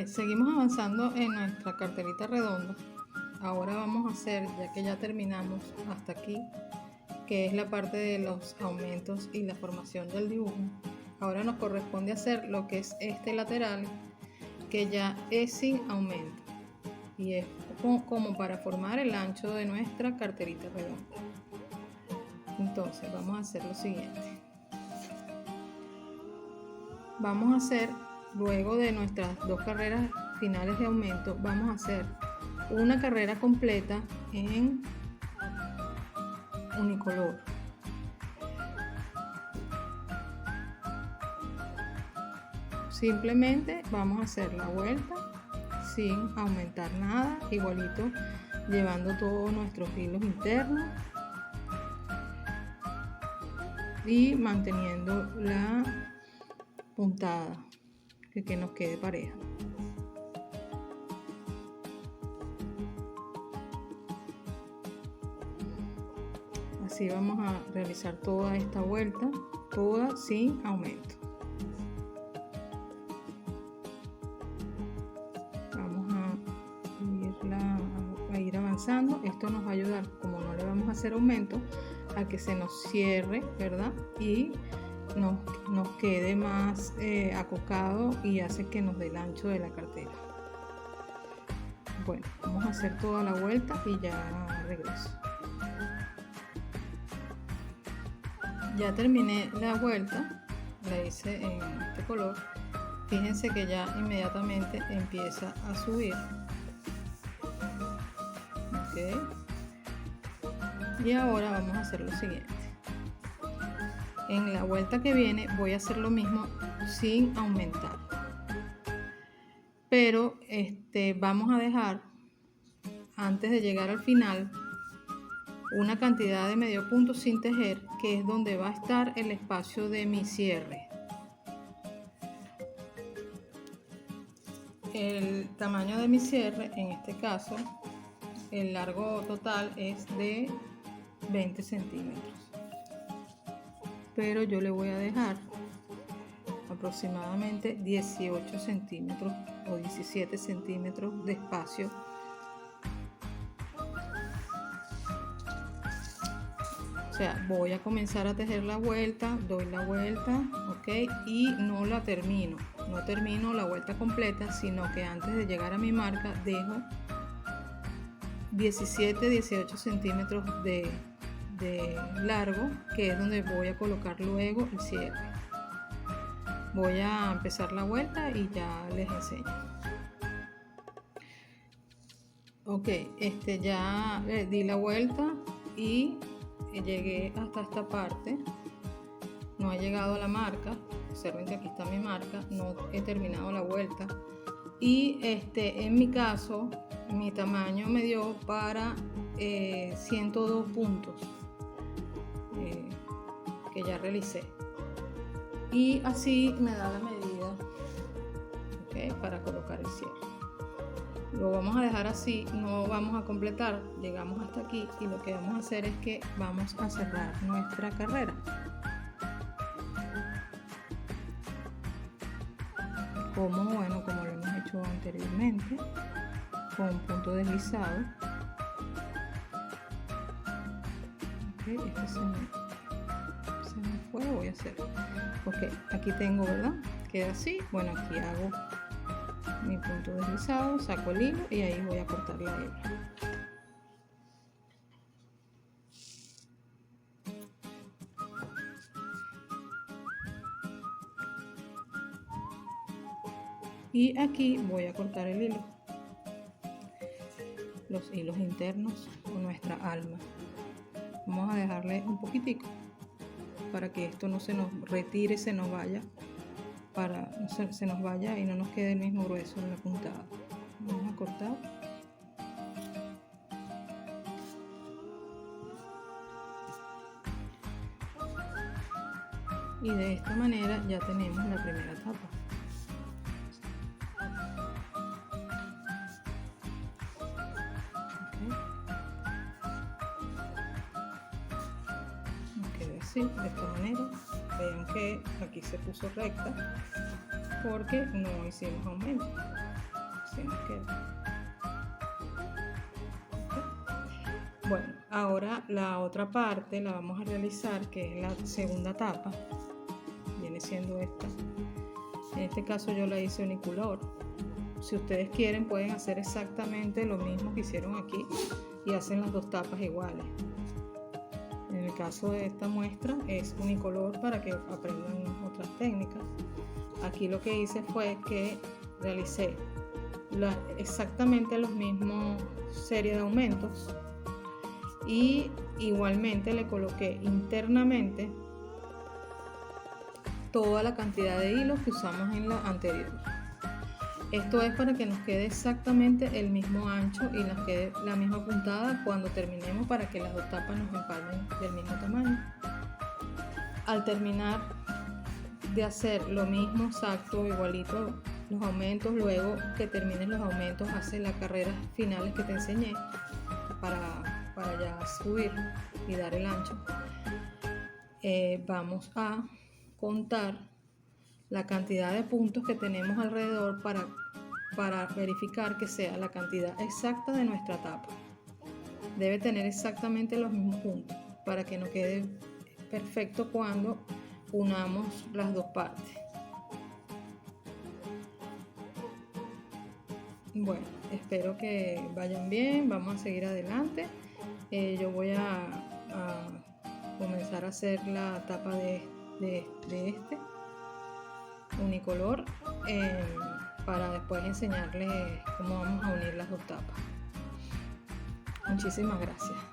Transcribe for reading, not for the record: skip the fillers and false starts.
Seguimos avanzando en nuestra carterita redonda. Ahora vamos a hacer, ya que ya terminamos hasta aquí, que es la parte de los aumentos y la formación del dibujo, ahora nos corresponde hacer lo que es este lateral, que ya es sin aumento y es como para formar el ancho de nuestra carterita redonda. Entonces vamos a hacer lo siguiente. Vamos a hacer, luego de nuestras dos carreras finales de aumento, vamos a hacer una carrera completa en unicolor. Simplemente vamos a hacer la vuelta sin aumentar nada, igualito llevando todos nuestros hilos internos y manteniendo la puntada que nos quede pareja. Así vamos a realizar toda esta vuelta, toda sin aumento. Vamos a ir avanzando. Esto nos va a ayudar, como no le vamos a hacer aumento, a que se nos cierre, ¿verdad? Y nos quede más acocado y hace que nos dé el ancho de la cartera. Bueno, vamos a hacer toda la vuelta y ya regreso. Ya terminé la vuelta, la hice en este color. Fíjense que ya inmediatamente empieza a subir. Okay. Y ahora vamos a hacer lo siguiente. En la vuelta que viene voy a hacer lo mismo sin aumentar. Pero vamos a dejar, antes de llegar al final, una cantidad de medio punto sin tejer, que es donde va a estar el espacio de mi cierre. El tamaño de mi cierre, en este caso, el largo total es de 20 centímetros. Pero yo le voy a dejar aproximadamente 18 centímetros o 17 centímetros de espacio. O sea, voy a comenzar a tejer la vuelta, doy la vuelta, ok, y no la termino, no termino la vuelta completa, sino que antes de llegar a mi marca dejo 17-18 centímetros de largo, que es donde voy a colocar luego el cierre. Voy a empezar la vuelta y ya les enseño. Ok, ya di la vuelta y llegué hasta esta parte. No he llegado a la marca. Observen que aquí está mi marca. No he terminado la vuelta. Y en mi caso, mi tamaño me dio para 102 puntos que ya realicé. Y así me da la medida, ¿okay?, para colocar el cierre. Lo vamos a dejar así, no vamos a completar, llegamos hasta aquí y lo que vamos a hacer es que vamos a cerrar nuestra carrera. Como lo hemos hecho anteriormente, con punto deslizado. Okay, se me fue, voy a hacer. Ok, aquí tengo, ¿verdad? Queda así. Bueno, aquí hago mi punto deslizado, saco el hilo y ahí voy a cortar la hebra. Y aquí voy a cortar el hilo, los hilos internos con nuestra alma. Vamos a dejarle un poquitico para que esto no se nos retire, se nos vaya, se nos vaya y no nos quede el mismo grueso en la puntada. Vamos a cortar. Y de esta manera ya tenemos la primera etapa. Así, de esta manera. Vean que aquí se puso recta porque no hicimos aumento. Así nos queda. Bueno, ahora la otra parte la vamos a realizar, que es la segunda tapa. Viene siendo esta. En este caso yo la hice unicolor. Si ustedes quieren pueden hacer exactamente lo mismo que hicieron aquí y hacen las dos tapas iguales. En el caso de esta muestra es unicolor para que aprendan otras técnicas. Aquí lo que hice fue que realicé exactamente los mismos serie de aumentos y igualmente le coloqué internamente toda la cantidad de hilos que usamos en la anterior. Esto es para que nos quede exactamente el mismo ancho y nos quede la misma puntada cuando terminemos, para que las dos tapas nos empalmen del mismo tamaño. Al terminar de hacer lo mismo exacto, igualito los aumentos, luego que termines los aumentos haces las carreras finales que te enseñé para ya subir y dar el ancho. Vamos a contar la cantidad de puntos que tenemos alrededor para verificar que sea la cantidad exacta de nuestra tapa. Debe tener exactamente los mismos puntos para que nos quede perfecto cuando unamos las dos partes. Bueno, espero que vayan bien. Vamos a seguir adelante. Yo voy a comenzar a hacer la tapa de este unicolor para después enseñarles cómo vamos a unir las dos tapas. Muchísimas gracias.